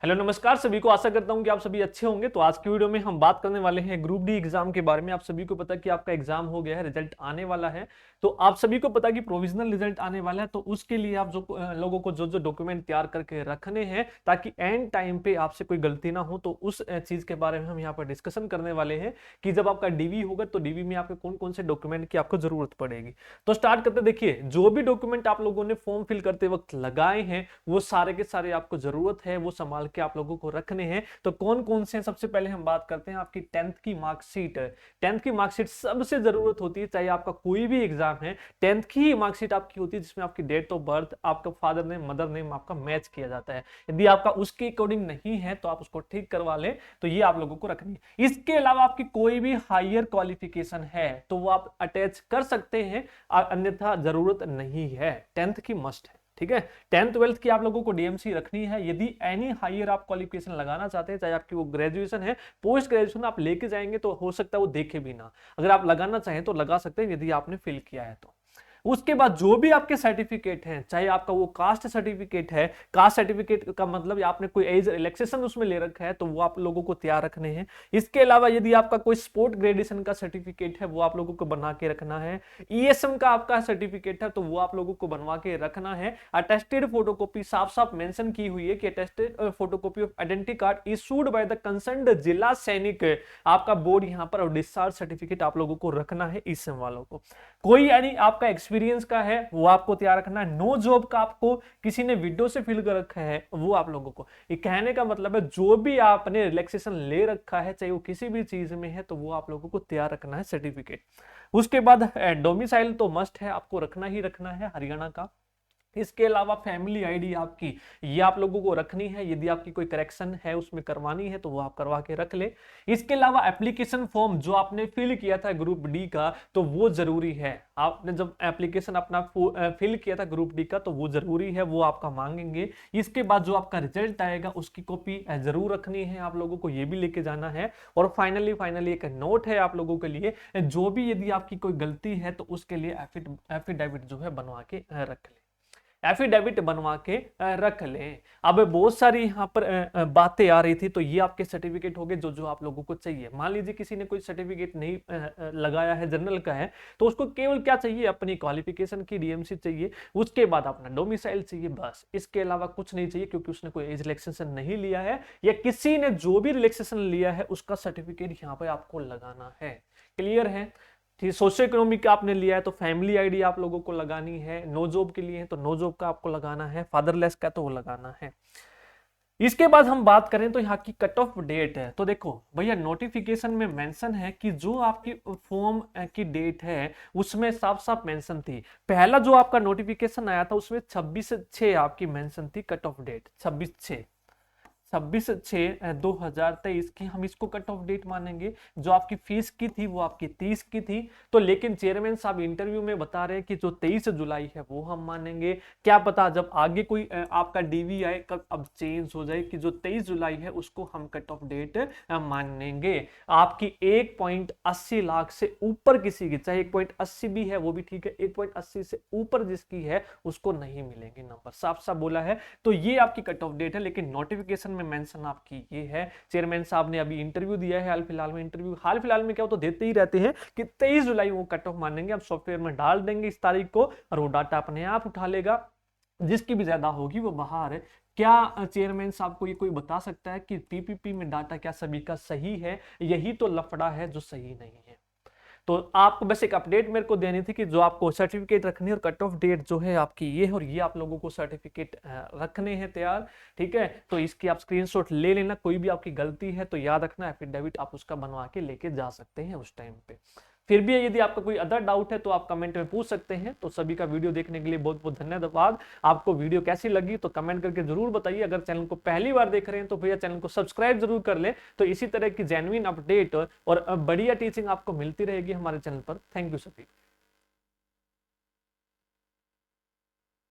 Hello नमस्कार सभी को। आशा करता हूं कि आप सभी अच्छे होंगे। तो आज की वीडियो में हम बात करने वाले हैं ग्रुप डी एग्जाम के बारे में। आप सभी को पता कि आपका एग्जाम हो गया है, रिजल्ट आने वाला है। तो आप सभी को पता कि प्रोविजनल रिजल्ट आने वाला है। तो उसके लिए आप जो लोगों को जो जो डॉक्यूमेंट तैयार करके रखने हैं ताकि एंड टाइम पे आपसे कोई गलती ना हो, तो उस चीज के बारे में हम यहाँ पर डिस्कशन करने वाले हैं कि जब आपका डीवी होगा तो डीवी में आपके कौन कौन से डॉक्यूमेंट की आपको जरूरत पड़ेगी। तो स्टार्ट करते। देखिए, जो भी डॉक्यूमेंट आप लोगों ने फॉर्म फिल करते वक्त लगाए हैं वो सारे के सारे आपको जरूरत है वो संभाल के आप लोगों को रखने हैं। तो कौन कौन से हैं, सबसे पहले हम बात करते हैं आपकी 10th की मार्कशीट। 10th की मार्कशीट सबसे जरूरत होती है, चाहे आपका कोई भी एग्जाम है। 10th की ही मार्कशीट आपकी होती है जिसमें आपकी डेट ऑफ बर्थ, आपका फादर नेम, मदर नेम आपका मैच किया जाता है। यदि आपका उसके अकॉर्डिंग नहीं है तो आप उसको ठीक करवा लें। तो ये आप लोगों को रखनी है। इसके अलावा आपकी कोई भी हायर क्वालिफिकेशन है तो वो आप अटैच कर सकते हैं, अन्यथा जरूरत नहीं है। 10th की मस्ट है, ठीक है। 10th 12th की आप लोगों को डीएमसी रखनी है। यदि एनी हायर आप क्वालिफिकेशन लगाना चाहते हैं, चाहे आपकी वो ग्रेजुएशन है, पोस्ट ग्रेजुएशन आप लेके जाएंगे तो हो सकता है वो देखे भी ना। अगर आप लगाना चाहें तो लगा सकते हैं यदि आपने फिल किया है तो। उसके बाद जो भी आपके सर्टिफिकेट हैं, चाहे आपका वो कास्ट सर्टिफिकेट है, कास्ट सर्टिफिकेट का मतलब आपने कोई एज रिलैक्सेशन उसमें ले रखा है तो वो आप लोगों को तैयार रखने हैं। इसके अलावा यदि आपका कोई स्पोर्ट ग्रेजुएशन का सर्टिफिकेट है वो आप लोगों को बना के रखना है। ईएसएम का आपका सर्टिफिकेट है तो वो आप लोगों को बनवा के रखना है। अटेस्टेड फोटोकॉपी साफ साफ मेंशन की हुई है कि attested photocopy of identity card issued by the concerned जिला सैनिक, आपका बोर्ड यहां पर, और डिस्चार्ज सर्टिफिकेट आप लोगों को रखना है ईएसएम वालों को। कोई यानी आपका एक्सपीरियंस का है वो आपको तैयार रखना है। नो जॉब का आपको किसी ने विंडो से फिल कर रखा है वो आप लोगों को। ये कहने का मतलब है जो भी आपने रिलैक्सेशन ले रखा है चाहे वो किसी भी चीज में है तो वो आप लोगों को तैयार रखना है सर्टिफिकेट। उसके बाद डोमिसाइल तो मस्ट है, आपको रखना ही रखना है हरियाणा का। इसके अलावा फैमिली आईडी आपकी ये आप लोगों को रखनी है। यदि आपकी कोई करेक्शन है उसमें करवानी है तो वो आप करवा के रख ले। इसके अलावा एप्लीकेशन फॉर्म जो आपने फिल किया था ग्रुप डी का तो वो जरूरी है। आपने जब एप्लीकेशन अपना फिल किया था ग्रुप डी का तो वो जरूरी है, वो आपका मांगेंगे। इसके बाद जो आपका रिजल्ट आएगा उसकी कॉपी जरूर रखनी है आप लोगों को, ये भी लेके जाना है। और फाइनली फाइनली एक नोट है आप लोगों के लिए, जो भी यदि आपकी कोई गलती है तो उसके लिए एफिडेविट जो है बनवा के रख ले, एफिडेविट बनवा के रख लें। अब बहुत सारी यहाँ पर बातें आ रही थी, तो ये आपके सर्टिफिकेट हो गए जो जो आप लोगों को चाहिए। मान लीजिए किसी ने कोई सर्टिफिकेट नहीं लगाया है, जनरल का है, तो उसको केवल क्या चाहिए, अपनी क्वालिफिकेशन की डीएमसी चाहिए, उसके बाद अपना डोमिसाइल चाहिए, बस। इसके अलावा कुछ नहीं चाहिए, क्योंकि उसने कोई एज रिलैक्सेशन नहीं लिया है या किसी ने जो भी रिलैक्सेशन लिया है उसका सर्टिफिकेट यहाँ पे आपको लगाना है। क्लियर है? ठीक। सोशियो इकोनॉमिक का आपने लिया है तो फैमिली आईडी आप लोगों को लगानी है। नो जॉब के लिए है तो नो जॉब का आपको लगाना है। फादरलेस का तो वो लगाना है। इसके बाद हम बात करें तो यहाँ की कट ऑफ डेट है। तो देखो भैया, नोटिफिकेशन में मेंशन है कि जो आपकी फॉर्म की डेट है उसमें साफ साफ मेंशन थी। पहला जो आपका नोटिफिकेशन आया था उसमें 26/6 आपकी मेंशन थी कट ऑफ डेट। 26/6/2023 की हम इसको कट ऑफ डेट मानेंगे। जो आपकी फीस की थी वो आपकी 30 की थी। तो लेकिन चेयरमैन साहब इंटरव्यू में बता रहे हैं कि जो 23 जुलाई है वो हम मानेंगे। क्या पता जब आगे कोई आपका डीवी आए कब अब चेंज हो जाए कि जो 23 जुलाई है उसको हम कट ऑफ डेट मानेंगे। आपकी 1.80 लाख से ऊपर किसी की, चाहे 1.80 भी है वो भी ठीक है, 1.80 से ऊपर जिसकी है उसको नहीं मिलेंगे नंबर, साफ साफ बोला है। तो ये आपकी कट ऑफ डेट है, लेकिन नोटिफिकेशन में मेंशन आपकी ये है। चेयरमैन साहब ने अभी इंटरव्यू दिया है, हाल फिलहाल में इंटरव्यू, हाल फिलहाल में क्या हो तो देते ही रहते हैं कि 23 जुलाई वो कट ऑफ मानेंगे। अब सॉफ्टवेयर में डाल देंगे इस तारीख को और वो डाटा अपने आप उठा लेगा, जिसकी भी ज्यादा होगी वो बाहर है। क्या चेयरमैन साहब को ये कोई बता सकता है कि पीपीपी में डाटा क्या सभी का सही है? यही तो लफड़ा है जो सही नहीं है। तो आपको बस एक अपडेट मेरे को देनी थी कि जो आपको सर्टिफिकेट रखनी है और कट ऑफ डेट जो है आपकी ये, और ये आप लोगों को सर्टिफिकेट रखने हैं तैयार, ठीक है। तो इसकी आप स्क्रीनशॉट ले लेना। कोई भी आपकी गलती है तो याद रखना, एफिडेविट आप उसका बनवा के लेके जा सकते हैं उस टाइम पे। फिर भी यदि आपका कोई अदर डाउट है तो आप कमेंट में पूछ सकते हैं। तो सभी का वीडियो देखने के लिए बहुत बहुत धन्यवाद। आपको वीडियो कैसी लगी तो कमेंट करके जरूर बताइए। अगर चैनल को पहली बार देख रहे हैं तो भैया चैनल को सब्सक्राइब जरूर कर ले, तो इसी तरह की जेन्युइन अपडेट और बढ़िया टीचिंग आपको मिलती रहेगी हमारे चैनल पर। थैंक यू सभी।